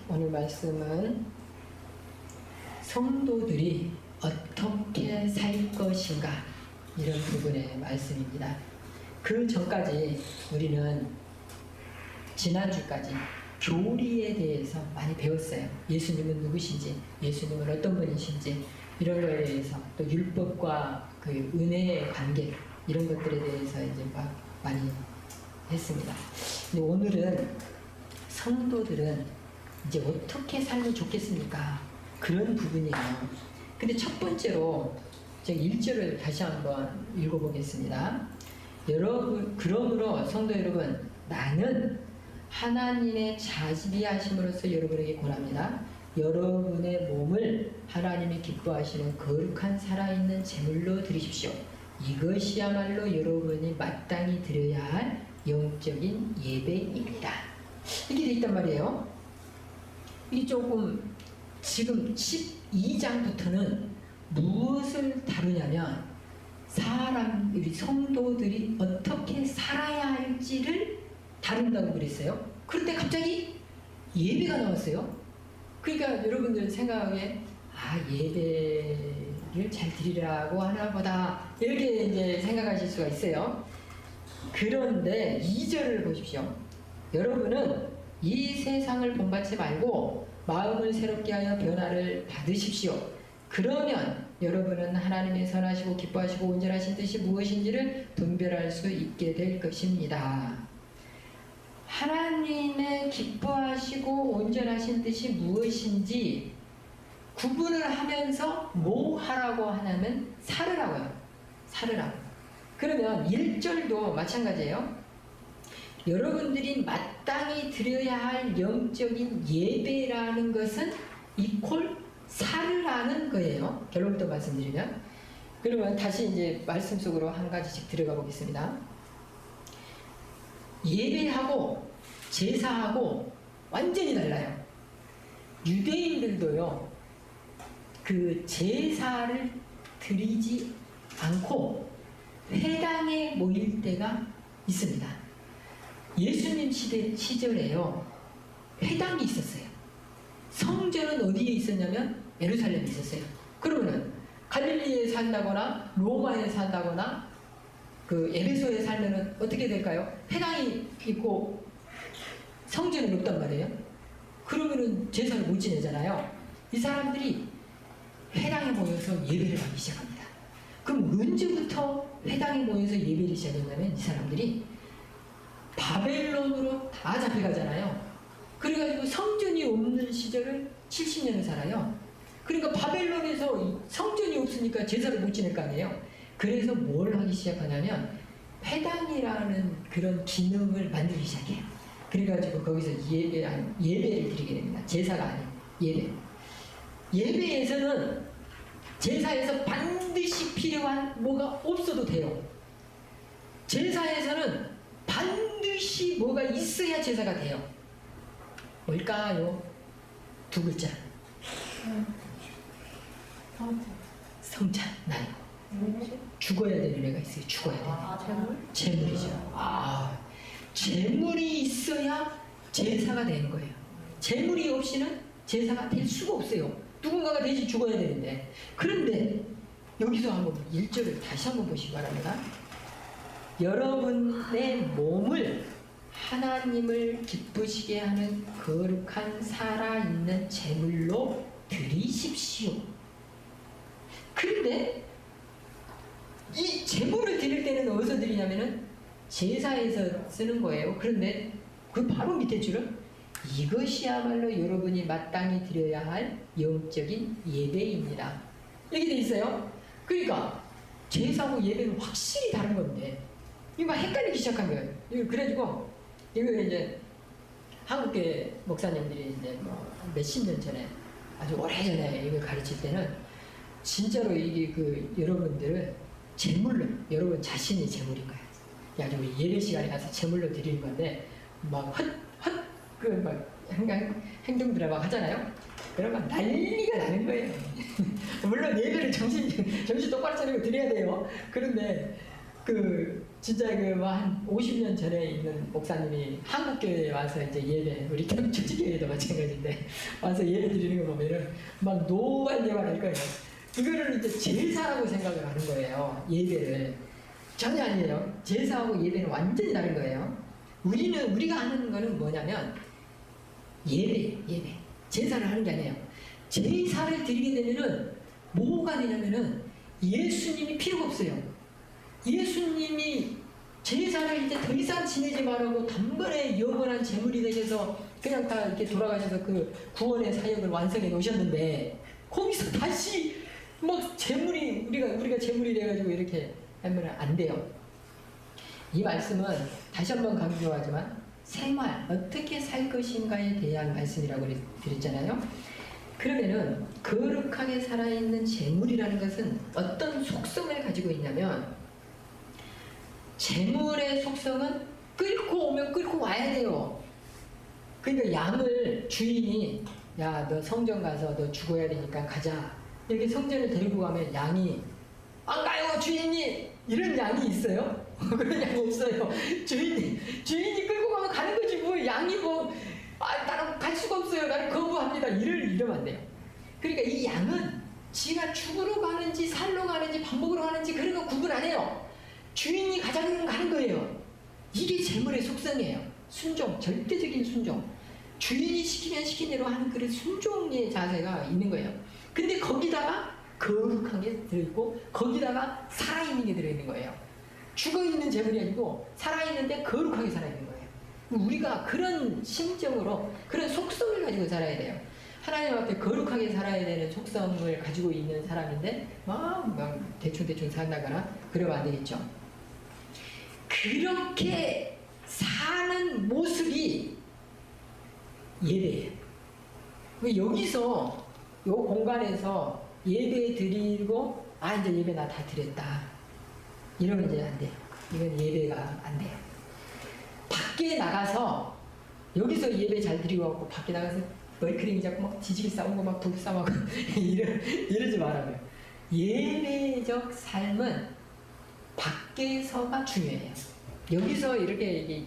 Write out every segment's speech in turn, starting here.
오늘 말씀은 성도들이 어떻게 살 것인가 이런 부분의 말씀입니다. 그 전까지 우리는 지난주까지 교리에 대해서 많이 배웠어요. 예수님은 누구신지, 예수님은 어떤 분이신지 이런 거에 대해서, 또 율법과 그 은혜의 관계 이런 것들에 대해서 이제 막 많이 했습니다. 근데 오늘은 성도들은 이제 어떻게 살면 좋겠습니까? 그런 부분이에요. 근데 첫 번째로 제가 1절을 다시 한번 읽어보겠습니다. 여러분, 그러므로 성도 여러분, 나는 하나님의 자식이 하심으로써 여러분에게 권합니다. 여러분의 몸을 하나님이 기뻐하시는 거룩한 살아있는 제물로 드리십시오. 이것이야말로 여러분이 마땅히 드려야 할 영적인 예배입니다. 이렇게 돼 있단 말이에요. 이게 조금 지금 12장부터는 무엇을 다루냐면 사람들이, 성도들이 어떻게 살아야 할지를 다룬다고 그랬어요. 그런데 갑자기 예배가 나왔어요. 그러니까 여러분들 생각에 예배를 잘 드리라고 하나 보다 이렇게 이제 생각하실 수가 있어요. 그런데 2절을 보십시오. 여러분은 이 세상을 본받지 말고 마음을 새롭게 하여 변화를 받으십시오. 그러면 여러분은 하나님의 선하시고 기뻐하시고 온전하신 뜻이 무엇인지를 분별할 수 있게 될 것입니다. 하나님의 기뻐하시고 온전하신 뜻이 무엇인지 구분을 하면서 뭐 하라고 하냐면 살으라고요. 살으라고. 그러면 1절도 마찬가지예요. 여러분들이 마땅히 드려야 할 영적인 예배라는 것은 이퀄 살으라는 거예요. 결론부터 말씀드리면. 그러면 다시 이제 말씀 속으로 한 가지씩 들어가 보겠습니다. 예배하고 제사하고 완전히 달라요. 유대인들도요, 그 제사를 드리지 않고 회당에 모일 때가 있습니다. 예수님 시절에요, 회당이 있었어요. 성전은 어디에 있었냐면 예루살렘에 있었어요. 그러면은 갈릴리에 산다거나 로마에 산다거나 그 에베소에 살면은 어떻게 될까요? 회당이 있고 성전이 없단 말이에요. 그러면은 제사를 못 지내잖아요. 이 사람들이 회당에 모여서 예배를 하기 시작합니다. 그럼 언제부터 회당에 모여서 예배를 시작했냐면 이 사람들이 바벨론으로 다 잡혀가잖아요. 그래가지고 성전이 없는 시절을 70년을 살아요. 그러니까 바벨론에서 성전이 없으니까 제사를 못 지낼 거 아니에요. 그래서 뭘 하기 시작하냐면 회당이라는 그런 기능을 만들기 시작해요. 그래가지고 거기서 예배를 드리게 됩니다. 제사가 아니에요. 예배. 예배에서는 제사에서 반드시 필요한 뭐가 없어도 돼요. 제사에서는 반드시 뭐가 있어야 제사가 돼요. 뭘까요? 두 글자. 성찬. 나요. 죽어야 되는 애가 있어요. 죽어야 되는 애. 재물? 재물이죠. 재물이 있어야 제사가 되는 거예요. 재물이 없이는 제사가 될 수가 없어요. 누군가가 대신 죽어야 되는데. 그런데 여기서 한번 1절을 다시 한번 보시기 바랍니다. 여러분의 몸을 하나님을 기쁘시게 하는 거룩한 살아있는 제물로 드리십시오. 그런데 이 제물을 드릴 때는 어디서 드리냐면은 제사에서 쓰는 거예요. 그런데 그 바로 밑에 줄은 이것이야말로 여러분이 마땅히 드려야 할 영적인 예배입니다. 이렇게 돼 있어요. 그러니까 제사하고 예배는 확실히 다른 건데 이거 헷갈리기 시작한 거예요. 그래가지고 이거 이제 한국계 목사님들이 이제 뭐 몇십 년 전에, 아주 오래전에 이걸 가르칠 때는 진짜로 이게 그 여러분들을 제물로, 여러분 자신이 제물인 거야. 아주 예배 시간에 가서 제물로 드리는 건데 막 행동들을 막 하잖아요. 그러면 난리가 나는 거예요. 물론 예배를 정신 똑바로 차리고 드려야 돼요. 그런데 진짜 그 뭐 한 50년 전에 있는 목사님이 한국교회에 와서 이제 예배, 우리 초지교회도 마찬가지인데 와서 예배 드리는 거 보면은 막 노발대발 할 거예요. 이거를 이제 제사라고 생각을 하는 거예요. 예배를. 전혀 아니에요. 제사하고 예배는 완전히 다른 거예요. 우리가 하는 거는 뭐냐면 예배. 제사를 하는 게 아니에요. 제사를 드리게 되면은 뭐가 되냐면은 예수님이 필요가 없어요. 예수님이 제사를 이제 더 이상 지내지 말라고 단번에 영원한 제물이 되셔서 그냥 다 이렇게 돌아가셔서 그 구원의 사역을 완성해 놓으셨는데 거기서 다시 막 제물이 우리가 제물이 돼가지고 이렇게 하면 안 돼요. 이 말씀은 다시 한번 강조하지만 생활 어떻게 살 것인가에 대한 말씀이라고 드렸잖아요. 그러면은 거룩하게 살아있는 제물이라는 것은 어떤 속성을 가지고 있냐면 제물의 속성은 끌고 오면 끌고 와야 돼요. 그러니까 양을 주인이 야 너 성전 가서 너 죽어야 되니까 가자 이렇게 성전을 데리고 가면 양이 안 가요 주인이 이런 양이 있어요? 그런 양 없어요. 주인이 끌고 가면 가는 거지 뭐 양이 뭐 나는 갈 수가 없어요. 나는 거부합니다. 이러면 안 돼요. 그러니까 이 양은 지가 죽으러 가는지 살러 가는지 밥 먹으러 가는지 그런 거 구분 안 해요. 주인이 가자 그러면 가는 거예요. 이게 제물의 속성이에요. 순종, 절대적인 순종. 주인이 시키면 시킨 대로 하는 그런 순종의 자세가 있는 거예요. 근데 거기다가 거룩한 게 들어있고 거기다가 살아있는 게 들어있는 거예요. 죽어있는 제물이 아니고 살아있는데 거룩하게 살아있는 거예요. 우리가 그런 심정으로 그런 속성을 가지고 살아야 돼요. 하나님 앞에 거룩하게 살아야 되는 속성을 가지고 있는 사람인데 막 대충 산다거나 그러면 안 되겠죠. 그렇게 사는 모습이 예배예요. 여기서 이 공간에서 예배 드리고 이제 예배 나 다 드렸다 이러면 이제 안 돼요. 이건 예배가 안 돼요. 밖에 나가서 여기서 예배 잘 드리고 왔고 밖에 나가서 머리크림 잡고 막 지지기 싸우고 막 독 싸우고 이러지 말아요. 예배적 삶은 밖에서가 중요해요. 여기서 이렇게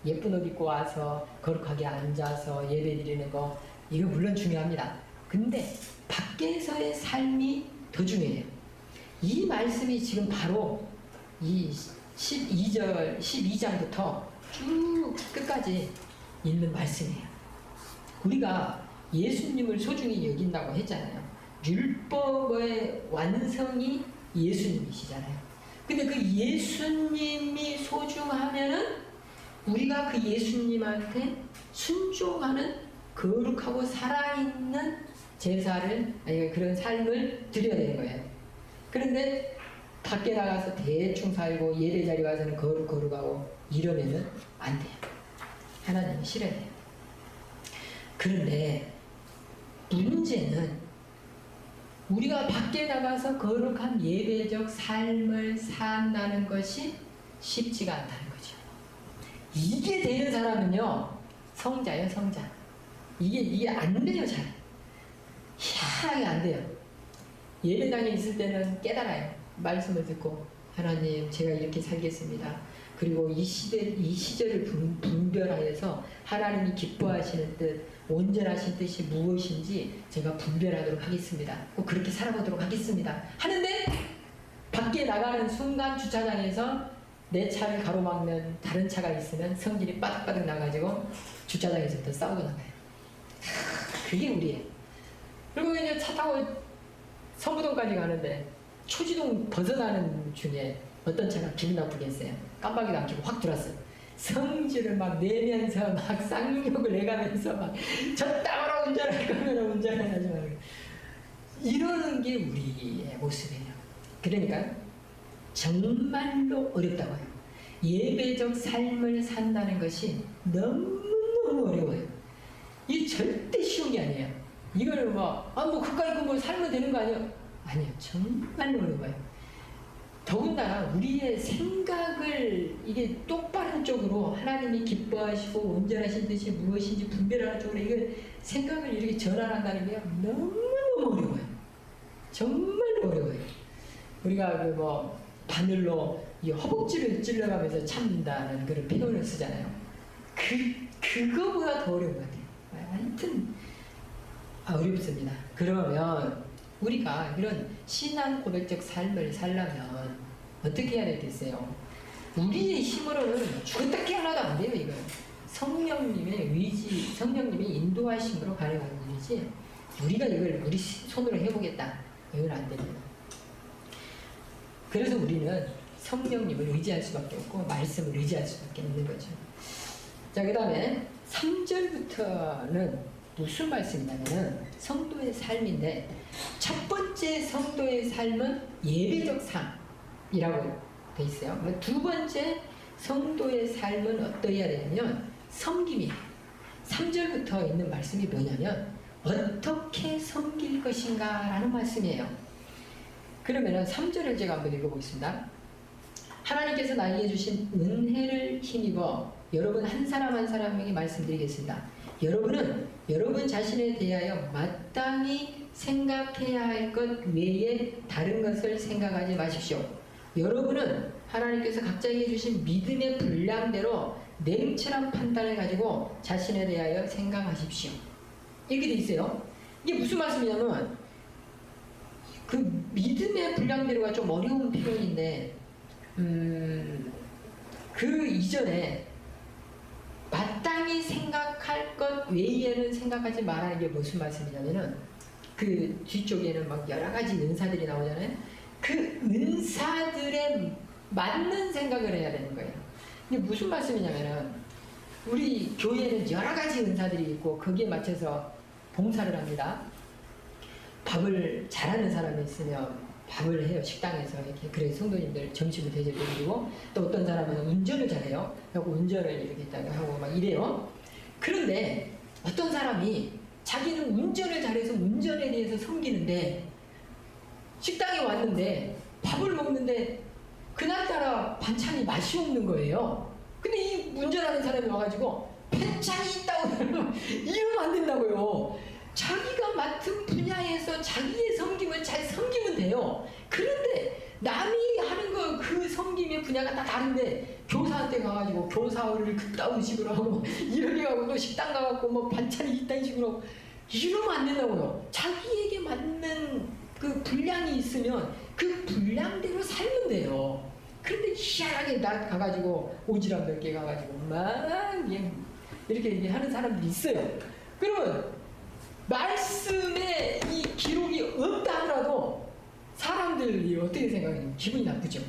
예쁜 옷 입고 와서 거룩하게 앉아서 예배 드리는 거 이거 물론 중요합니다. 근데 밖에서의 삶이 더 중요해요. 이 말씀이 지금 바로 이 12장부터 쭉 끝까지 있는 말씀이에요. 우리가 예수님을 소중히 여긴다고 했잖아요. 율법의 완성이 예수님이시잖아요. 근데 그 예수님이 소중하면은 우리가 그 예수님한테 순종하는 거룩하고 살아있는 제사를 아니 그런 삶을 드려야 되는 거예요. 그런데 밖에 나가서 대충 살고 예배 자리 가서는 거룩하고 이러면은 안 돼요. 하나님이 싫어해요. 그런데 문제는 우리가 밖에 나가서 거룩한 예배적 삶을 산다는 것이 쉽지가 않다는 거죠. 이게 되는 사람은요 성자예요. 성자. 이게 안 돼요. 잘 희한하게 안 돼요. 예배당에 있을 때는 깨달아요. 말씀을 듣고 하나님 제가 이렇게 살겠습니다. 그리고 이 시절을 분별하여서 하나님이 기뻐하시는 뜻, 온전하신 뜻이 무엇인지 제가 분별하도록 하겠습니다. 꼭 그렇게 살아보도록 하겠습니다. 하는데 밖에 나가는 순간 주차장에서 내 차를 가로막는 다른 차가 있으면 성질이 빠득빠득 나가지고 주차장에서부터 싸우고 나가요. 그게 우리예요. 그리고 이제 차 타고 서부동까지 가는데 초지동 벗어나는 중에 어떤 차가 기분 나쁘게 했어요. 깜빡이도 안 켜고 확 들어왔어요. 성질을 막 내면서 막 쌍욕을 내가면서 막 저 따로 운전할 거면 운전해야지 말고 이러는 게 우리의 모습이에요. 그러니까 정말로 어렵다고 해요. 예배적 삶을 산다는 것이 너무너무 어려워요. 이게 절대 쉬운 게 아니에요. 이걸 뭐 그까이 뭐 살면 되는 거 아니에요? 아니요. 정말로 어려워요. 더군다나 우리의 생각을 이게 똑바른 쪽으로 하나님이 기뻐하시고 온전하신 뜻이 무엇인지 분별하는 쪽으로 이걸 생각을 이렇게 전환한다는 게 너무너무 어려워요. 정말로 어려워요. 우리가 바늘로 이 허벅지를 찔러가면서 참는다는 그런 표현을 쓰잖아요. 그거보다 더 어려운 것 같아요. 하여튼 어렵습니다. 그러면 우리가 이런 신앙 고백적 삶을 살려면 어떻게 해야 되겠어요? 우리의 힘으로는 죽었다 깨어나도 안 돼요. 이거 성령님의 의지, 성령님의 인도하심으로 가능한 일이지 우리가 이걸 우리 손으로 해보겠다, 이건 안 됩니다. 그래서 우리는 성령님을 의지할 수밖에 없고 말씀을 의지할 수밖에 없는 거죠. 자, 그 다음에 3절부터는 무슨 말씀이냐면 성도의 삶인데, 첫 번째 성도의 삶은 예배적 삶이라고 돼 있어요. 두 번째 성도의 삶은 어떠해야 되냐면 섬김이에요. 3절부터 있는 말씀이 뭐냐면 어떻게 섬길 것인가 라는 말씀이에요. 그러면 3절을 제가 한번 읽어보겠습니다. 하나님께서 나에게 주신 은혜를 힘입어 여러분 한 사람 한 사람에게 말씀드리겠습니다. 여러분은 여러분 자신에 대하여 마땅히 생각해야 할 것 외에 다른 것을 생각하지 마십시오. 여러분은 하나님께서 각자에게 주신 믿음의 분량대로 냉철한 판단을 가지고 자신에 대하여 생각하십시오. 이렇게 돼 있어요. 이게 무슨 말씀이냐면 그 믿음의 분량대로가 좀 어려운 표현인데 그 이전에 마땅히 생각할 것 외에는 생각하지 말라는 게 무슨 말씀이냐면은 그 뒤쪽에는 막 여러 가지 은사들이 나오잖아요. 그 은사들에 맞는 생각을 해야 되는 거예요. 이게 무슨 말씀이냐면은 우리 교회는 여러 가지 은사들이 있고 거기에 맞춰서 봉사를 합니다. 밥을 잘하는 사람이 있으면 밥을 해요. 식당에서 이렇게. 그래서 성도님들 점심을 대접해드리고, 또 어떤 사람은 운전을 잘해요. 하고 운전을 이렇게 있다가 하고 막 이래요. 그런데 어떤 사람이 자기는 운전을 잘해서 운전에 대해서 섬기는데 식당에 왔는데 밥을 먹는데 그날따라 반찬이 맛이 없는 거예요. 근데 이 운전하는 사람이 와가지고 반찬이 있다고 이러면 안 된다고요. 자기가 맡은 분야에서 자기의 섬김을 잘 섬기면 돼요. 그런데 남이 하는 거 그 섬김의 분야가 다 다른데 교사한테 가가지고 교사를 그따위 식으로 하고 이렇게 하고 또 식당 가갖고 뭐 반찬이 이딴 식으로 하고 이러면 안 된다고요. 자기에게 맞는 그 분량이 있으면 그 분량대로 살면 돼요. 그런데 희한하게 나 가가지고 오지랖 몇 개 가가지고 막 이렇게 하는 사람들이 있어요. 그러면 말씀에 이 기록이 없다 하더라도 사람들이 어떻게 생각하냐면 기분이 나쁘죠.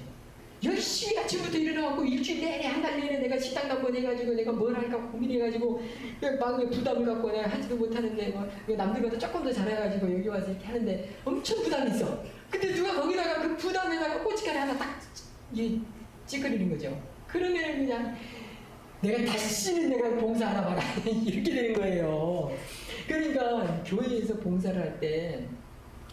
열심히 아침부터 일어나고 일주일 내내 한 달 내내 내가 식당 갖고 해가지고 내가 뭘 할까 고민해가지고 마음에 부담을 갖고 내가 하지도 못하는데 뭐 남들보다 조금 더 잘해가지고 여기 와서 이렇게 하는데 엄청 부담이 있어. 근데 누가 거기다가 그 부담에다가 꼬치가리 하나 딱 찌그리는 거죠. 그러면 그냥 내가 다시는 내가 봉사하나 봐라 이렇게 되는 거예요. 그러니까 교회에서 봉사를 할 때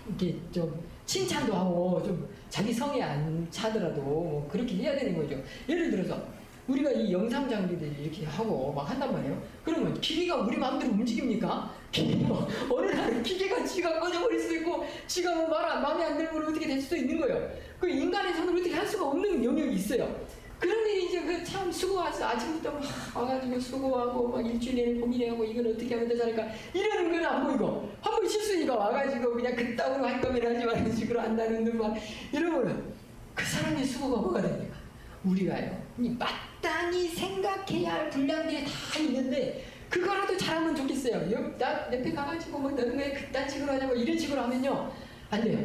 이렇게 좀 칭찬도 하고 좀 자기 성에 안 차더라도 뭐 그렇게 해야 되는 거죠. 예를 들어서 우리가 이 영상 장비들 이렇게 하고 막 한단 말이에요. 그러면 기계가 우리 마음대로 움직입니까? 기계가 어느 날 기계가 지가 꺼져버릴 수도 있고 지가 뭐 마음에 안 들면 어떻게 될 수도 있는 거예요. 그 인간의 손으로 어떻게 할 수가 없는 영역이 있어요. 그런데 이제 그 참 수고해서 아침부터 막 와가지고 수고하고 막 일주일 내내 고민해하고 이건 어떻게 하면 더 잘할까 이러는 건 안 보이고 한 번 실수니까 와가지고 그냥 그따구로 할 거면 하지 말는 식으로 한다는 듯 막 이러면은 그 사람의 수고가 뭐가 됩니까? 우리가요 마땅히 생각해야 할 분량들이 다 있는데 그거라도 잘하면 좋겠어요. 나 옆에 가가지고 뭐 너는 왜 그딴 식으로 하냐고 이런 식으로 하면요 안 돼요.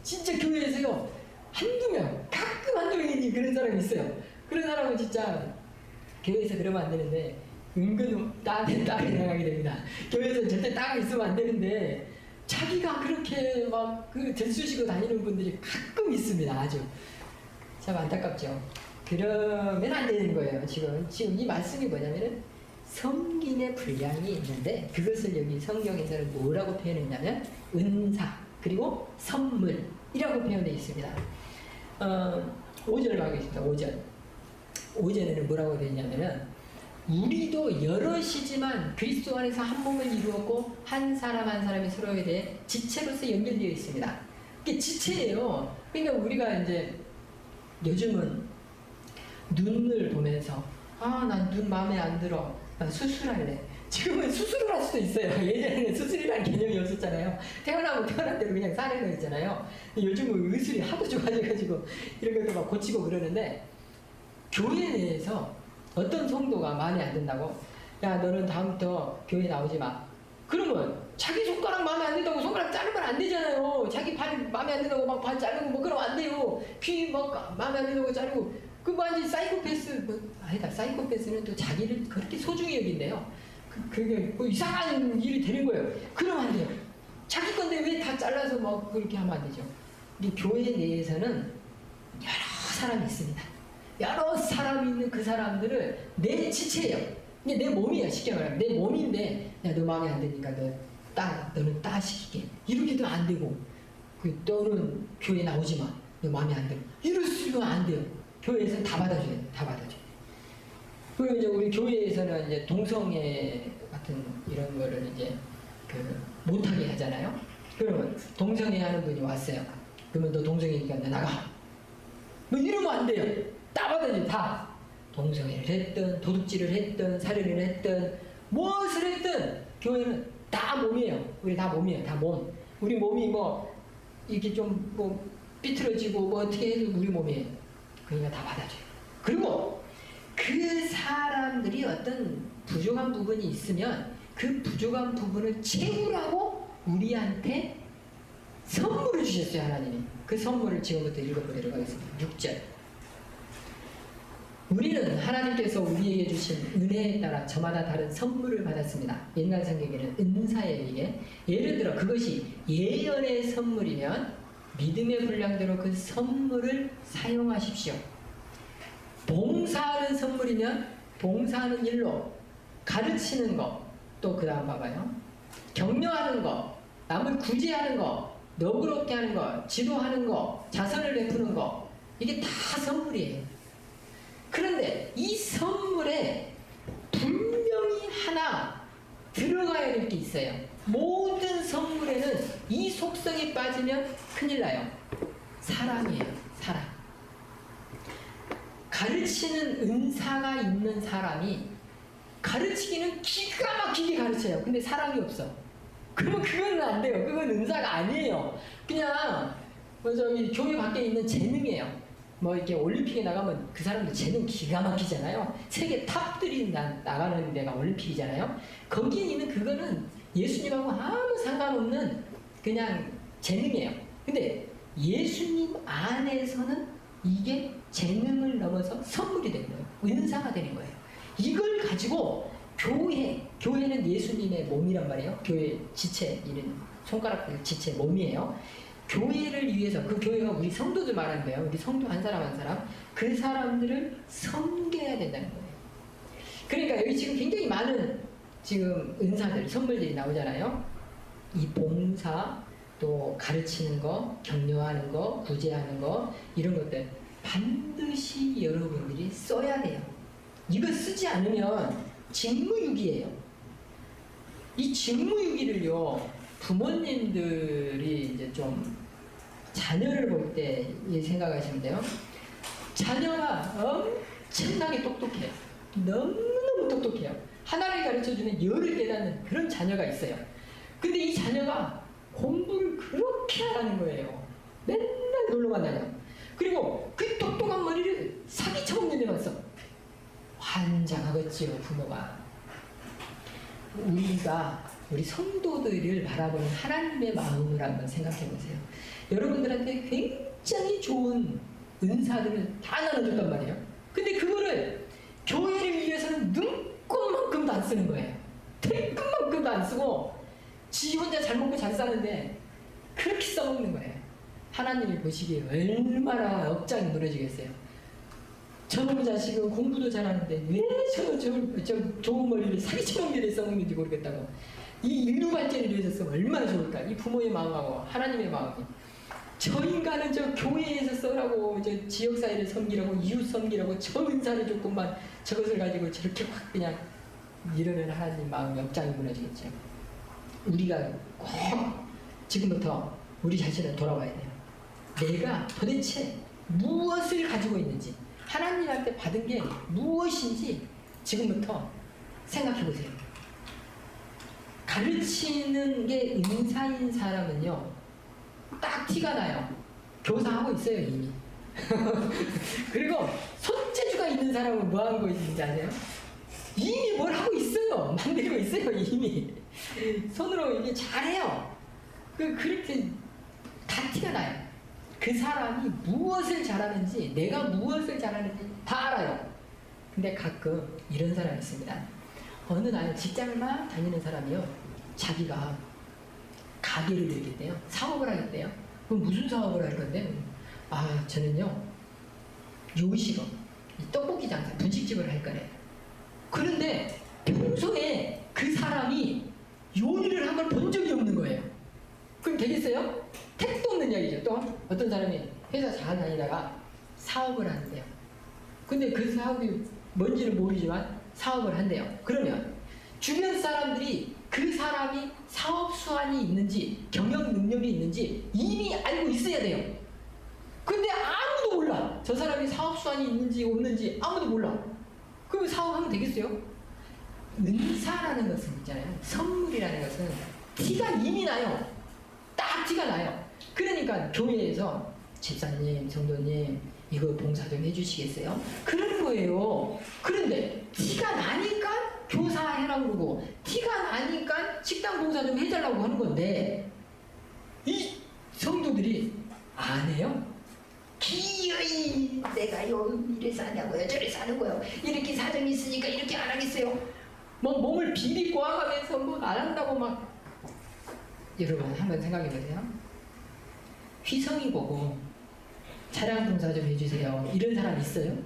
진짜 교회에서요 한두 명 가끔 한두 명이 그런 사람이 있어요. 그런 사람은 진짜 교회에서 그러면 안 되는데 은근 땀에 나가게 됩니다. 교회에서 절대 땀이 있으면 안 되는데 자기가 그렇게 막 그 들쑤시고 다니는 분들이 가끔 있습니다. 아주 참 안타깝죠. 그러면 안 되는 거예요. 지금 이 말씀이 뭐냐면은 섬김의 분량이 있는데 그것을 여기 성경에서는 뭐라고 표현했냐면 은사 그리고 선물이라고 표현되어 있습니다. 5절을 가겠습니다. 5절에는 뭐라고 되어 있냐면은 우리도 여럿이지만 그리스도 안에서 한 몸을 이루었고 한 사람 한 사람이 서로에 대해 지체로서 연결되어 있습니다. 이게 지체예요. 그러니까 우리가 이제 요즘은 눈을 보면서 난 눈 마음에 안 들어. 난 수술할래. 지금은 수술을 할 수도 있어요. 예전에는 수술이라는 개념이 없었잖아요. 태어나면 태어난 대로 그냥 사는 거였잖아요. 요즘은 의술이 하도 좋아져가지고 이런 것도 막 고치고 그러는데, 교회 내에서 어떤 성도가 마음에 안 든다고? 야, 너는 다음부터 교회 나오지 마. 그러면 자기 손가락 마음에 안 든다고 손가락 자르면 안 되잖아요. 자기 발 마음에 안 든다고 막 발 자르고 뭐 그러면 안 돼요. 귀 막 마음에 안 든다고 자르고. 그 완전 사이코패스, 아니다. 사이코패스는 또 자기를 그렇게 소중히 여긴대요. 그게 뭐 이상한 일이 되는 거예요. 그러면 안 돼요. 자기 건데 왜 다 잘라서 막 그렇게 하면 안 되죠. 이 교회 내에서는 여러 사람이 있습니다. 여러 사람이 있는 그 사람들을 내 지체예요. 이게 내 몸이야. 쉽게 말하면 내 몸인데, 야, 너 마음에 안 드니까 너는 따 시키게. 이렇게도 안 되고, 너는 교회 나오지 마. 너 마음에 안 들어. 이럴 수가 안 돼요. 교회에서는 다 받아줘야 돼. 다 받아줘. 그리고 이제 우리 교회에서는 이제 동성애 같은 이런 거를 이제 못하게 하잖아요. 그러면 동성애 하는 분이 왔어요. 그러면 너 동성애니까 너 나가. 뭐 이러면 안 돼요. 다 받아줘. 다. 동성애를 했든 도둑질을 했든 살인을 했든 무엇을 했든 교회는 다 몸이에요. 우리 다 몸이에요. 다 몸. 우리 몸이 뭐 이렇게 좀 뭐 삐뚤어지고 뭐 어떻게 해도 우리 몸이에요. 그러니까 다 받아줘요. 그리고 그 사람들이 어떤 부족한 부분이 있으면 그 부족한 부분을 채우라고 우리한테 선물을 주셨어요. 하나님이. 그 선물을 지금부터 읽어보도록 하겠습니다. 6절. 우리는 하나님께서 우리에게 주신 은혜에 따라 저마다 다른 선물을 받았습니다. 옛날 성경에는 은사에 의해, 예를 들어 그것이 예언의 선물이면 믿음의 분량대로 그 선물을 사용하십시오. 봉사하는 선물이면 봉사하는 일로, 가르치는 거, 또 그 다음 봐봐요. 격려하는 거, 남을 구제하는 거, 너그럽게 하는 거, 지도하는 거, 자선을 베푸는 거, 이게 다 선물이에요. 그런데 이 선물에 분명히 하나 들어가야 될 게 있어요. 모든 선물에는 이 속성이 빠지면 큰일 나요. 사랑이에요. 사랑. 가르치는 은사가 있는 사람이 가르치기는 기가 막히게 가르쳐요. 근데 사랑이 없어. 그러면 그건 안 돼요. 그건 은사가 아니에요. 그냥 저기 교회 밖에 있는 재능이에요. 뭐 이렇게 올림픽에 나가면 그 사람들 재능 기가 막히잖아요. 세계 탑들이 나가는 데가 올림픽이잖아요. 거기에 있는 그거는 예수님하고 아무 상관없는 그냥 재능이에요. 근데 예수님 안에서는 이게 재능을 넘어서 선물이 되는 거예요. 은사가 되는 거예요. 이걸 가지고 교회는 예수님의 몸이란 말이에요. 교회 지체, 이런 손가락 지체 몸이에요. 교회를 위해서, 그 교회가 우리 성도들 말하는 거예요. 우리 성도 한 사람 한 사람, 그 사람들을 섬겨야 된다는 거예요. 그러니까 여기 지금 굉장히 많은 지금 은사들, 선물들이 나오잖아요. 이 봉사, 또 가르치는 거, 격려하는 거, 구제하는 거, 이런 것들 반드시 여러분들이 써야 돼요. 이거 쓰지 않으면 직무유기예요. 이 직무유기를요, 부모님들이 이제 좀 자녀를 볼 때 생각하시면 돼요. 자녀가 엄청나게 똑똑해요. 너무너무 똑똑해요. 하나를 가르쳐주는 열을 깨닫는 그런 자녀가 있어요. 근데 이 자녀가 공부를 그렇게 하라는 거예요. 맨날 놀러만 다녀. 그리고 그 똑똑한 머리를 사기쳐먹는 데만 써. 환장하겠지요, 부모가. 우리 성도들을 바라보는 하나님의 마음을 한번 생각해 보세요. 여러분들한테 굉장히 좋은 은사들을 다 나눠줬단 말이에요. 근데 그거를 교회를 위해서는 눈꼽만큼도 안 쓰는 거예요. 털끝만큼도 안 쓰고 지 혼자 잘 먹고 잘 사는데 그렇게 써먹는 거예요. 하나님이 보시기에 얼마나 억장이 무너지겠어요. 저놈 자식은 공부도 잘하는데 왜 저 좋은 머리를 사기쳐먹는 데 써먹는지 모르겠다고. 이 인류 발전을 위해서 쓰면 얼마나 좋을까. 이 부모의 마음하고 하나님의 마음이. 저 인간은 저 교회에서 써라고, 저 지역사회를 섬기라고, 이웃 섬기라고, 저 은사를 조금만 저것을 가지고 저렇게 확 그냥 이러면 하나님 마음이 억장이 무너지겠죠. 우리가 꼭 지금부터 우리 자신을 돌아봐야 돼요. 내가 도대체 무엇을 가지고 있는지, 하나님한테 받은 게 무엇인지 지금부터 생각해 보세요. 가르치는 게 은사인 사람은요, 딱 티가 나요. 교사하고 있어요, 이미. 그리고 손재주가 있는 사람은 뭐 하는 거 있는지 아세요? 이미 뭘 하고 있어요. 만들고 있어요, 이미. 손으로 이게 잘해요. 그렇게 다 티가 나요. 그 사람이 무엇을 잘하는지, 내가 무엇을 잘하는지 다 알아요. 근데 가끔 이런 사람이 있습니다. 어느 날 직장을 막 다니는 사람이요, 자기가 가게를 열겠대요. 사업을 하겠대요. 그럼 무슨 사업을 할 건데? 아, 저는요, 요식업, 떡볶이 장사, 분식집을 할 거래요. 그런데 평소에 그 사람이 요리를 한 걸 본 적이 없는 거예요. 그럼 되겠어요? 택도 없는 이야기죠. 또 어떤 사람이 회사 잘 다니다가 사업을 하는데요. 근데 그 사업이 뭔지는 모르지만 사업을 한대요. 그러면 주변 사람들이 그 사람이 사업 수완이 있는지 경영 능력이 있는지 이미 알고 있어야 돼요. 근데 아무도 몰라. 저 사람이 사업 수완이 있는지 없는지 아무도 몰라. 그럼 사업하면 되겠어요? 은사라는 것은 있잖아요. 선물이라는 것은 티가 이미 나요. 딱 티가 나요. 그러니까 교회에서 집사님, 성도님 이거 봉사 좀 해주시겠어요? 그러는 거예요. 그런데 티가 나니까 교사해라고 그러고 티가 나니까 식당 봉사 좀 해달라고 하는 건데 이 성도들이 안 해요. 기어이 내가요 이래서 하냐고요, 저래서 하는 거요. 이렇게 사정이 있으니까 이렇게 안 하겠어요. 뭐 몸을 비비고 와가면서 뭐 안 한다고 막. 여러분 한번 생각해 보세요. 휘성이 보고 차량 봉사 좀 해주세요, 이런 사람 있어요?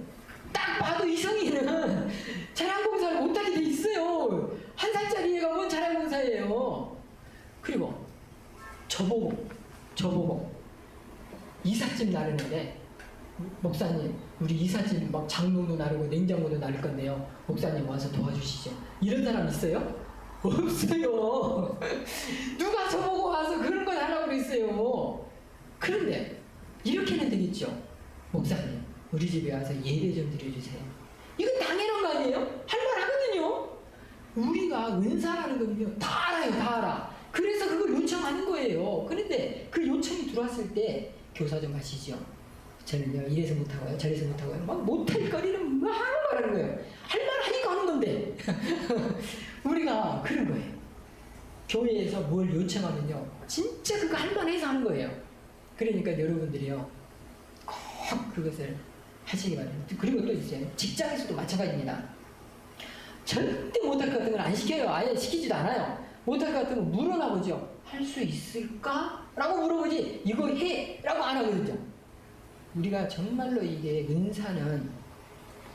딱 봐도 이성이는 차량 봉사를 못하게 돼 있어요. 1살짜리 애가 뭔 차량 봉사예요. 그리고 저보고 이삿짐 나르는데, 목사님 우리 이삿짐 막 장롱도 나르고 냉장고도 나를 건데요, 목사님 와서 도와주시죠, 이런 사람 있어요? 없어요. 누가 저보고 와서 그런 걸 하라고 그랬어요. 그런데 이렇게는 되겠죠. 목사님 우리 집에 와서 예배 좀 드려주세요. 이건 당연한 거 아니에요? 할 말 하거든요. 우리가 은사라는 건요 다 알아요. 다 알아. 그래서 그걸 요청하는 거예요. 그런데 그 요청이 들어왔을 때 교사 좀 하시죠. 저는요 이래서 못하고요, 저래서 못하고요, 막 못할 거리는 막 말하는 거예요. 할 말 하니까 하는 건데. 우리가 그런 거예요. 교회에서 뭘 요청하면요 진짜 그거 할 만해서 하는 거예요. 그러니까 여러분들이요 꼭 그것을 하시기 바랍니다. 그리고 또 있어요. 직장에서도 마찬가지입니다. 절대 못할 것 같은 건 안 시켜요. 아예 시키지도 않아요. 못할 것 같은 건 물어나보죠. 할 수 있을까? 라고 물어보지 이거 해! 라고 안 하거든요. 우리가 정말로 이게 은사는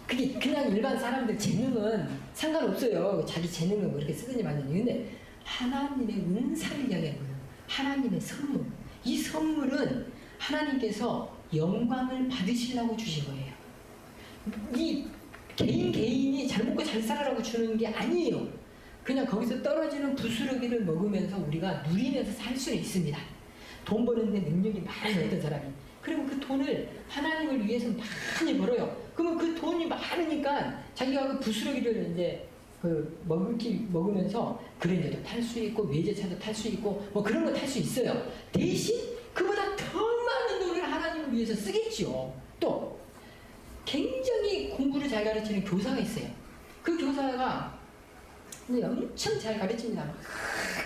그게 그냥 일반 사람들 재능은 상관없어요. 자기 재능은 뭐 이렇게 쓰든지 말든지. 근데 하나님의 은사를 이야기하는 거예요. 하나님의 선물. 이 선물은 하나님께서 영광을 받으시려고 주신 거예요. 이 개인이 잘 먹고 잘 살아라고 주는 게 아니에요. 그냥 거기서 떨어지는 부스러기를 먹으면서 우리가 누리면서 살 수는 있습니다. 돈 버는데 능력이 많은 어떤 사람이. 그리고 그 돈을 하나님을 위해서 많이 벌어요. 그러면 그 돈이 많으니까 자기가 그 부스러기를 이제 그 먹으면서 그랜저도 탈 수 있고 외제차도 탈 수 있고 뭐 그런 거 탈 수 있어요. 대신 그보다 더 많은 돈을 하나님을 위해서 쓰겠죠. 또 굉장히 공부를 잘 가르치는 교사가 있어요. 그 교사가 엄청 잘 가르칩니다.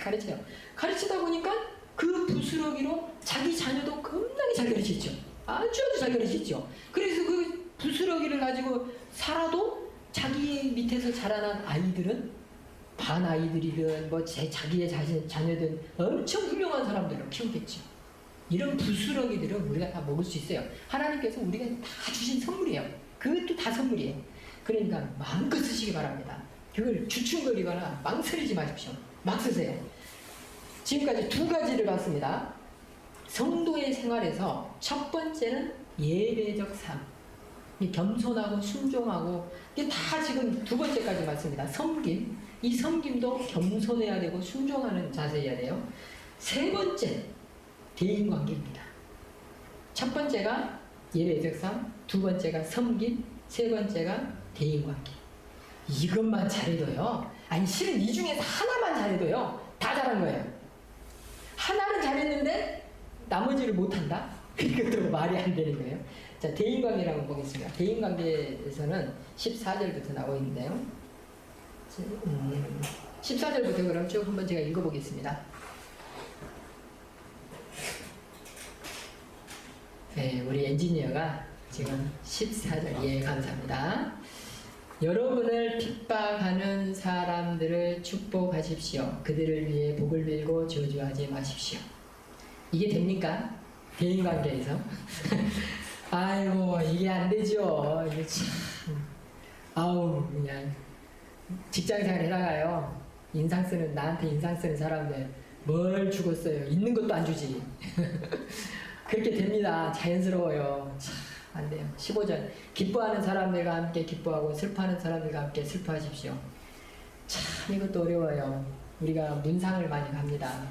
가르쳐요. 가르치다 보니까 그 부스러기로 자기 자녀도 겁나게 잘 가르치죠. 아주 잘 가르치죠. 그래서 그 부스러기를 가지고 살아도 자기 밑에서 자라난 아이들은 반 아이들이든 뭐 자기의 자녀든 엄청 훌륭한 사람들로 키우겠죠. 이런 부스러기들은 우리가 다 먹을 수 있어요. 하나님께서 우리가 다 주신 선물이에요. 그것도 다 선물이에요. 그러니까 마음껏 쓰시기 바랍니다. 그걸 주춤거리거나 망설이지 마십시오. 막 쓰세요. 지금까지 두 가지를 봤습니다. 성도의 생활에서 첫 번째는 예배적 삶. 겸손하고 순종하고 이게 다 지금 두 번째까지 맞습니다. 섬김. 이 섬김도 겸손해야 되고 순종하는 자세여야 돼요. 세 번째 대인관계입니다. 첫 번째가 예배적 삶, 두 번째가 섬김, 세 번째가 대인관계. 이것만 잘해도요. 아니 실은 이 중에서 하나만 잘해도요. 다 잘한 거예요. 하나는 잘했는데 나머지를 못한다? 이것도 말이 안 되는 거예요. 자, 대인관계라고 보겠습니다. 대인관계에서는 14절부터 나오고 있는데요. 14절부터 그럼 쭉 한번 제가 읽어보겠습니다. 네, 우리 엔지니어가 지금 14절, 예, 감사합니다. 여러분을 핍박하는 사람들을 축복하십시오. 그들을 위해 복을 빌고 저주하지 마십시오. 이게 됩니까? 대인관계에서? 아이고, 이게 안 되죠. 이게 참, 아우, 그냥 직장생활 해나가요. 나한테 인상 쓰는 사람들 뭘 주겠어요? 있는 것도 안 주지. 그렇게 됩니다. 자연스러워요. 참, 안 돼요. 15절. 기뻐하는 사람들과 함께 기뻐하고 슬퍼하는 사람들과 함께 슬퍼하십시오. 참, 이것도 어려워요. 우리가 문상을 많이 갑니다.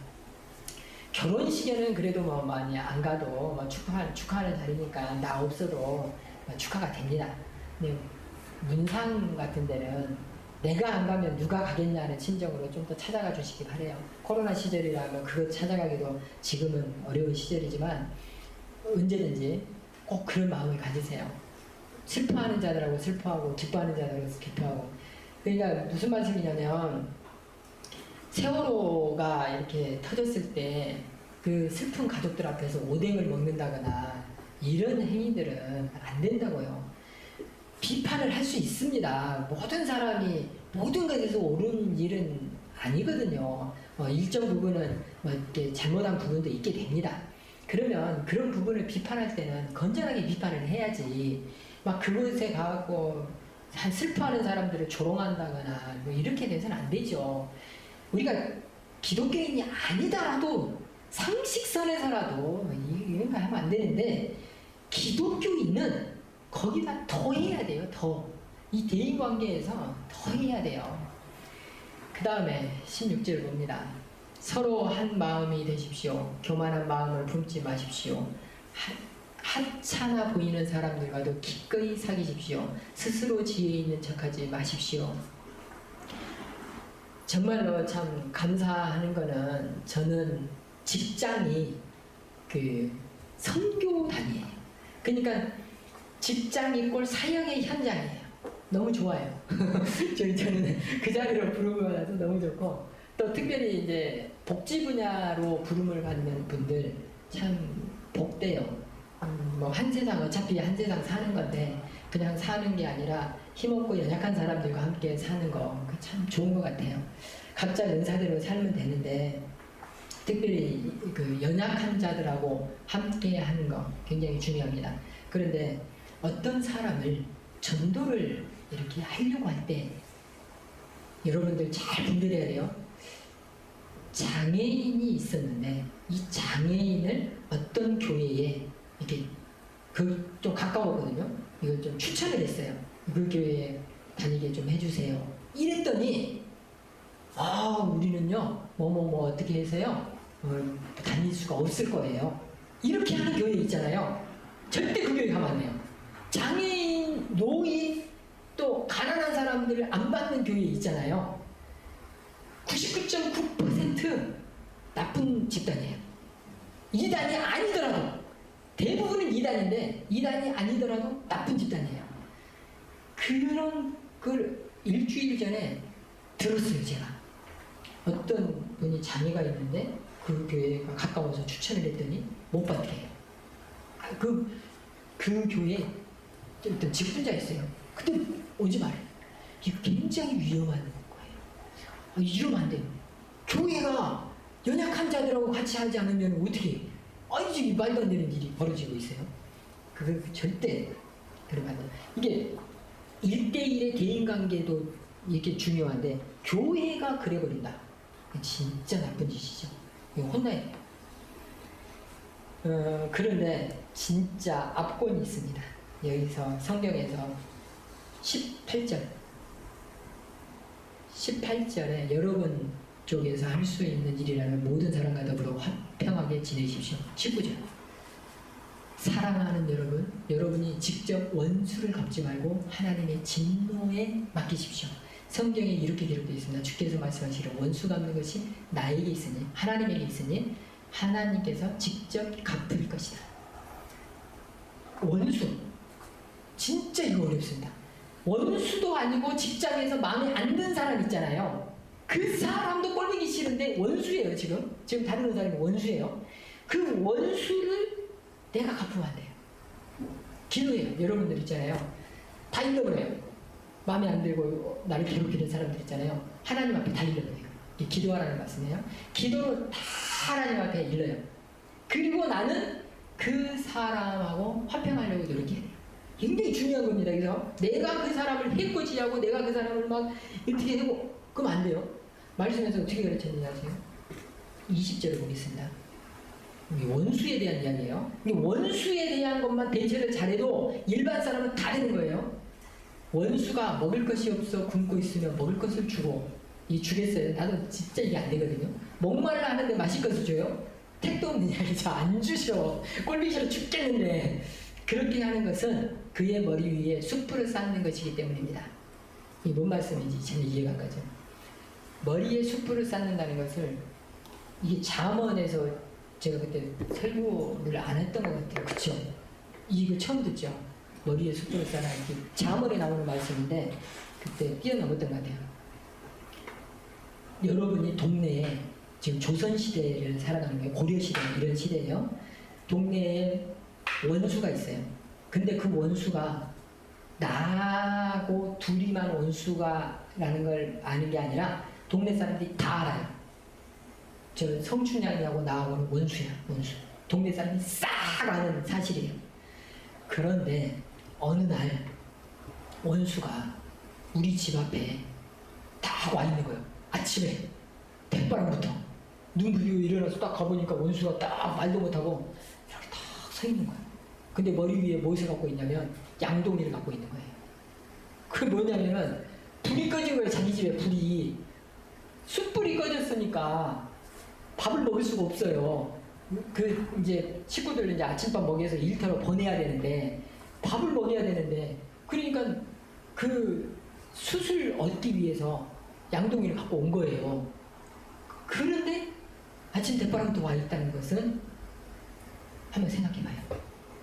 결혼식에는 그래도 뭐 많이 안 가도 뭐 축하하는 자리니까 나 없어도 뭐 축하가 됩니다. 근데 문상 같은 데는 내가 안 가면 누가 가겠냐는 심정으로 좀 더 찾아가 주시기 바래요. 코로나 시절이라면 그거 찾아가기도 지금은 어려운 시절이지만 언제든지 꼭 그런 마음을 가지세요. 슬퍼하는 자들하고 슬퍼하고 기뻐하는 자들하고 기뻐하고. 그러니까 무슨 말씀이냐면 세월호가 이렇게 터졌을 때 그 슬픈 가족들 앞에서 오뎅을 먹는다거나 이런 행위들은 안 된다고요. 비판을 할 수 있습니다. 모든 사람이 모든 것에서 옳은 일은 아니거든요. 일정 부분은 뭐 이렇게 잘못한 부분도 있게 됩니다. 그러면 그런 부분을 비판할 때는 건전하게 비판을 해야지. 막 그곳에 가고 슬퍼하는 사람들을 조롱한다거나 뭐 이렇게 돼서는 안 되죠. 우리가 기독교인이 아니더라도 상식선에서라도 이런 거 하면 안 되는데 기독교인은 거기다 더 해야 돼요. 더. 이 대인관계에서 더 해야 돼요. 그 다음에 16절 봅니다. 서로 한 마음이 되십시오. 교만한 마음을 품지 마십시오. 하찮아 보이는 사람들과도 기꺼이 사귀십시오. 스스로 지혜 있는 척하지 마십시오. 정말로 참 감사하는 거는 저는 직장이 그 선교단이에요. 그러니까 직장이 꼴 사역의 현장이에요. 너무 좋아요. 저는 그 자리로 부름을 받아서 너무 좋고, 또 특별히 이제 복지 분야로 부름을 받는 분들 참 복돼요. 뭐 한 세상 어차피 한 세상 사는 건데 그냥 사는 게 아니라 힘없고 연약한 사람들과 함께 사는 거 참 좋은 것 같아요. 각자 은사대로 살면 되는데 특별히 그 연약한 자들하고 함께 하는 거 굉장히 중요합니다. 그런데 어떤 사람을 전도를 이렇게 하려고 할 때 여러분들 잘 분별해야 돼요. 장애인이 있었는데 이 장애인을 어떤 교회에 이렇게 그 좀 가까웠거든요. 이걸 좀 추천을 했어요. 그 교회에 다니게 좀 해주세요. 이랬더니 우리는요 뭐 어떻게 해서요 다닐 수가 없을 거예요. 이렇게 하는 교회 있잖아요. 절대 그 교회 가면 안 돼요. 장애인, 노인, 또 가난한 사람들을 안 받는 교회 있잖아요. 99.9% 나쁜 집단이에요. 이단이 아니더라도 대부분은 이단인데 이단이 아니더라도 나쁜 집단이에요. 그런 걸 일주일 전에 들었어요. 제가 어떤 분이 장애가 있는데 그 교회가 가까워서 추천을 했더니 못 받게 해요. 그 교회에 어떤 직분자였어요. 그때 오지 말아요. 이거 굉장히 위험한 거예요. 이러면 안 돼요. 교회가 연약한 자들하고 같이 하지 않으면 어떻게 해요? 지금 말도 안 되는 일이 벌어지고 있어요. 그거 절대 그러면 안 돼요. 이게 1대1의 대인관계도 이렇게 중요한데 교회가 그래버린다. 진짜 나쁜 짓이죠. 이거 혼나야 돼요. 그런데 진짜 압권이 있습니다. 여기서 성경에서 18절에 여러분 쪽에서 할 수 있는 일이라면 모든 사람과 더불어 화평하게 지내십시오. 19절. 사랑하는 여러분, 여러분이 직접 원수를 갚지 말고 하나님의 진노에 맡기십시오. 성경에 이렇게 기록되어 있습니다. 주께서 말씀하시기를 원수 갚는 것이 나에게 있으니, 하나님에게 있으니 하나님께서 직접 갚을 것이다. 원수, 진짜 이거 어렵습니다. 원수도 아니고 직장에서 마음에 안 드는 사람 있잖아요. 그 사람도 꼴보기 싫은데 원수예요. 지금 다른 사람이 원수예요. 그 원수를 내가 갚으면 안 돼요. 기도해요. 여러분들 있잖아요. 다 잃어버려요. 마음에 안 들고 나를 괴롭히는 사람들 있잖아요. 하나님 앞에 다 잃어버려요. 이게 기도하라는 말씀이에요. 기도로 다 하나님 앞에 일러요. 그리고 나는 그 사람하고 화평하려고 노력해야 돼요. 굉장히 중요한 겁니다. 그래서 내가 그 사람을 해코지하고 내가 그 사람을 막 어떻게 하고 그러면 안 돼요. 말씀에서 어떻게 가르쳤는지 아세요? 20절을 보겠습니다. 원수에 대한 이야기예요. 원수에 대한 것만 대처를 잘해도 일반 사람은 다 되는 거예요. 원수가 먹을 것이 없어 굶고 있으면 먹을 것을 주고, 이 주겠어요. 나도 진짜 이게 안 되거든요. 목말라 하는데 마실 것을 줘요? 택도 없는 이야기죠. 안 주셔. 꼴보기 싫어 죽겠는데. 그렇게 하는 것은 그의 머리 위에 숯불을 쌓는 것이기 때문입니다. 이게 뭔 말씀인지 저는 이해가 안 가죠. 머리에 숯불을 쌓는다는 것을, 이게 잠언에서 제가 그때 설교를 안 했던 것 같아요. 그쵸? 이거 처음 듣죠? 머리에 숯불을 쌓는 게 잠언에 나오는 말씀인데 그때 뛰어넘었던 것 같아요. 여러분이 동네에 지금 조선시대를 살아가는 거예요. 고려시대 이런 시대예요. 동네에 원수가 있어요. 근데 그 원수가 나하고 둘이만 원수가 라는 걸 아는 게 아니라 동네 사람들이 다 알아요. 저 성춘향이하고 나하고는 원수야. 원수. 동네 사람이 싹 아는 사실이에요. 그런데 어느 날 원수가 우리 집 앞에 딱 와 있는 거예요. 아침에 백바람부터 눈 부비고 일어나서 딱 가보니까 원수가 딱 말도 못하고 이렇게 딱 서 있는 거예요. 근데 머리 위에 무엇을 갖고 있냐면 양동이를 갖고 있는 거예요. 그게 뭐냐면은 불이 꺼진 거예요. 자기 집에 불이. 숯불이 꺼졌으니까 밥을 먹을 수가 없어요. 그 이제 식구들 이제 아침밥 먹여서 일터로 보내야 되는데 밥을 먹여야 되는데, 그러니까 그 숯을 얻기 위해서 양동이를 갖고 온 거예요. 그런데 아침 대바람도 와 있다는 것은 한번 생각해봐요.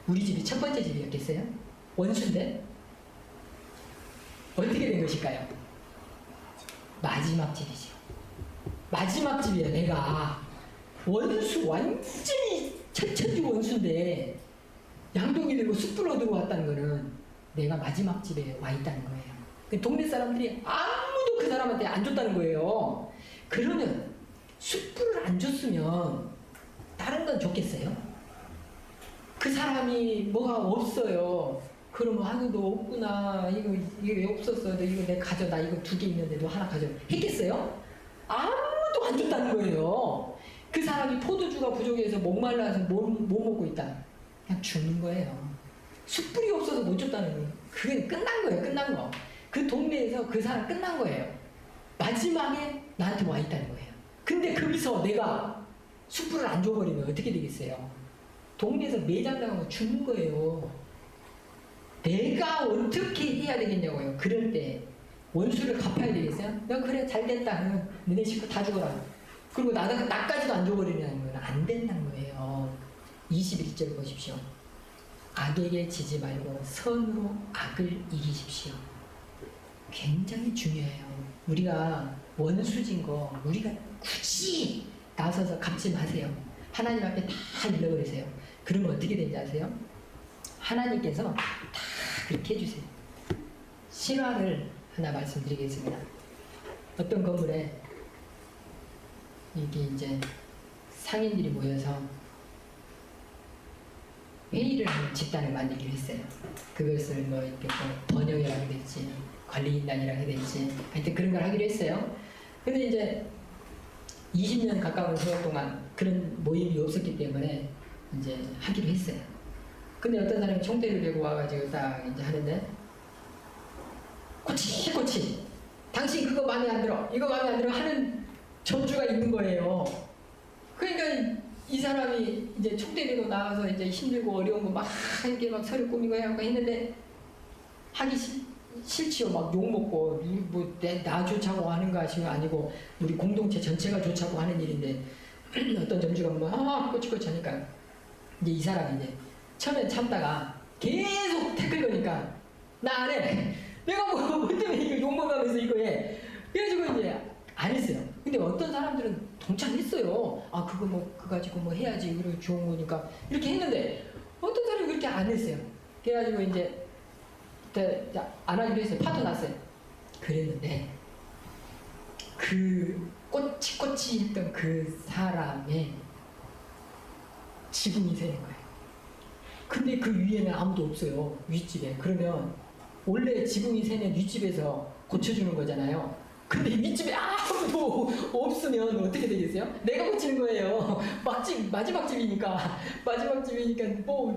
우리 집이 첫 번째 집이었겠어요? 원수인데 어떻게 된 것일까요? 마지막 집이죠. 마지막 집이에요. 내가 원수, 완전히 천천지 원수인데 양동이 들고 숯불 얻으러 왔다는 거는 내가 마지막 집에 와 있다는 거예요. 동네 사람들이 아무도 그 사람한테 안 줬다는 거예요. 그러면 숯불을 안 줬으면 다른 건 줬겠어요? 그 사람이 뭐가 없어요. 그러면 아이고 너 없구나. 이게 왜 없었어? 너 이거 내가 가져. 나 이거 2개 있는데 너 하나 가져. 했겠어요? 아무도 안 줬다는 거예요. 그 사람이 포도주가 부족해서 목말라서 못 먹고 있다. 그냥 죽는 거예요. 숯불이 없어서 못 줬다는 거예요. 그게 끝난 거예요. 끝난 거. 그 동네에서 그 사람 끝난 거예요. 마지막에 나한테 와 있다는 거예요. 근데 거기서 내가 숯불을 안 줘버리면 어떻게 되겠어요? 동네에서 매장당하고 죽는 거예요. 내가 어떻게 해야 되겠냐고요. 그럴 때 원수를 갚아야 되겠어요? 너 그래 잘됐다. 너네 식구 다 죽어라. 그리고 나까지도 안 줘버리냐는 건 안 된다는 거예요. 21절 보십시오. 악에게 지지 말고 선으로 악을 이기십시오. 굉장히 중요해요. 우리가 원수진 거 우리가 굳이 나서서 갚지 마세요. 하나님 앞에 다 잃어버리세요. 그러면 어떻게 되는지 아세요? 하나님께서 다 그렇게 해주세요. 실화를 하나 말씀드리겠습니다. 어떤 건물에 이게 이제 상인들이 모여서 회의를 하는 집단을 만들기로 했어요. 그것을 뭐 이렇게 뭐 번역이라고 해야 될지 관리인단이라고 해야 될지 하여튼 그런 걸 하기로 했어요. 근데 이제 20년 가까운 세월 동안 그런 모임이 없었기 때문에 이제 하기로 했어요. 근데 어떤 사람이 총대를 들고 와가지고 딱 이제 하는데 꼬치꼬치 당신 그거 마음에 안 들어 이거 마음에 안 들어 하는 전주가 있는 거예요. 그러니까 이 사람이 이제 총 때리고 나와서 이제 힘들고 어려운 거 막 이렇게 막 서류 꾸미고 해갖고 했는데 하기 싫지요. 막 욕먹고 나 좋자고 하는 거 아니고 우리 공동체 전체가 좋자고 하는 일인데 어떤 점주가 막 꼬치꼬치 하니까 이제 이 사람이 이제 처음엔 참다가 계속 태클 거니까 나 안 해. 내가 뭐 때문에 이거 욕먹으면서 이거 해. 그래가지고 이제 안 했어요. 근데 어떤 사람들은 동참했어요. 아 그거 그거 가지고 해야지. 그리고 좋은 거니까 이렇게 했는데 어떤 사람이 그렇게 안 했어요. 그래가지고 이제 안 하기로 했어요. 파도 났어요. 그랬는데 그 꼬치꼬치 했던 그 사람의 지붕이 새는 거예요. 근데 그 위에는 아무도 없어요. 윗집에. 그러면 원래 지붕이 새는 윗집에서 고쳐주는 거잖아요. 근데 윗집에 아무도 없으면 어떻게 되겠어요? 내가 고치는 거예요. 마지막 집이니까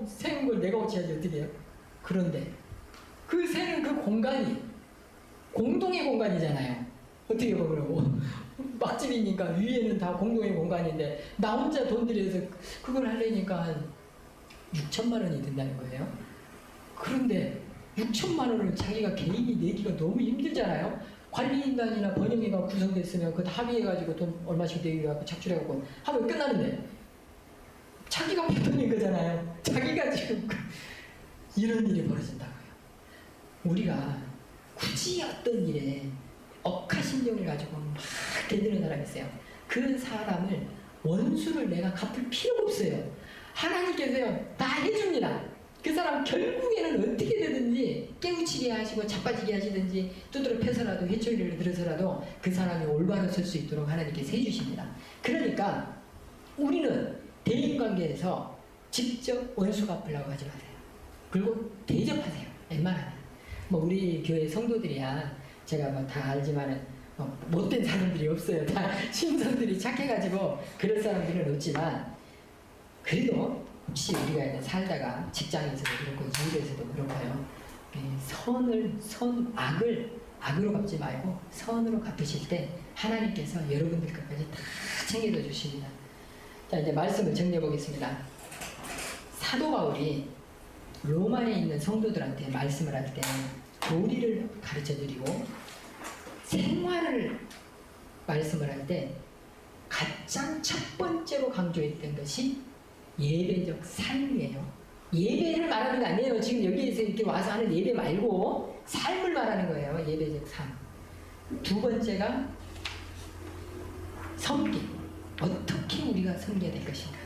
새는 걸 내가 고쳐야지 어떻게 해요? 그런데 그 새는 그 공간이 공동의 공간이잖아요. 어떻게 보면 막집이니까 위에는 다 공동의 공간인데 나 혼자 돈 들여서 그걸 하려니까 한 6천만 원이 든다는 거예요. 그런데 6천만 원을 자기가 개인이 내기가 너무 힘들잖아요. 관리인단이나 번영회가 구성됐으면 그거 합의해가지고 돈 얼마씩 내기갖고 착출해갖고 하면 끝나는데 자기가 받는 거잖아요. 자기가 지금 이런 일이 벌어진다고요. 우리가 굳이 어떤 일에 억하심정을 가지고 막 대드는 사람이 있어요. 그 사람을 원수를 내가 갚을 필요가 없어요. 하나님께서요 다 해줍니다. 그 사람 결국에는 어떻게 되든지 깨우치게 하시고 자빠지게 하시든지 두드러 패서라도 회초리를 들어서라도 그 사람이 올바로 설 수 있도록 하나님께서 해주십니다. 그러니까 우리는 대인관계에서 직접 원수 갚으려고 하지 마세요. 그리고 대접하세요. 웬만하면. 우리 교회 성도들이야 제가 다 알지만은 못된 사람들이 없어요. 다 신성들이 착해가지고 그럴 사람들은 없지만 그래도 혹시 우리가 살다가 직장에서도 그렇고 일에서도 그렇고요. 악으로 갚지 말고 선으로 갚으실 때 하나님께서 여러분들 것까지 다 챙겨줘 주십니다. 자 이제 말씀을 정리해 보겠습니다. 사도 바울이 로마에 있는 성도들한테 말씀을 할 때 도리를 가르쳐 드리고 생활을 말씀을 할 때 가장 첫 번째로 강조했던 것이 예배적 삶이에요. 예배를 말하는 거 아니에요. 지금 여기에서 이렇게 와서 하는 예배 말고 삶을 말하는 거예요. 예배적 삶. 두 번째가 섬김. 어떻게 우리가 섬겨야 될 것인가.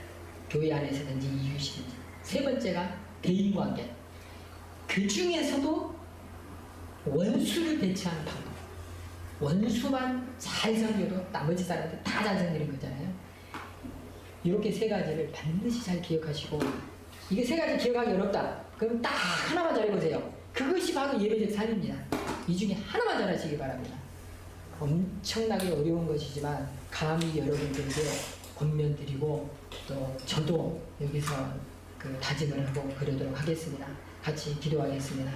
교회 안에서든지 이웃이든지. 세 번째가 대인관계. 그 중에서도 원수를 대처하는 방법. 원수만 잘 섬겨도 나머지 사람들 다 잘 섬기는 거잖아요. 이렇게 세 가지를 반드시 잘 기억하시고 이게 세 가지 기억하기 어렵다. 그럼 딱 하나만 잘해보세요. 그것이 바로 예배적 삶입니다. 이 중에 하나만 잘하시기 바랍니다. 엄청나게 어려운 것이지만 감히 여러분들에게 권면드리고 또 저도 여기서 다짐을 하고 그러도록 하겠습니다. 같이 기도하겠습니다.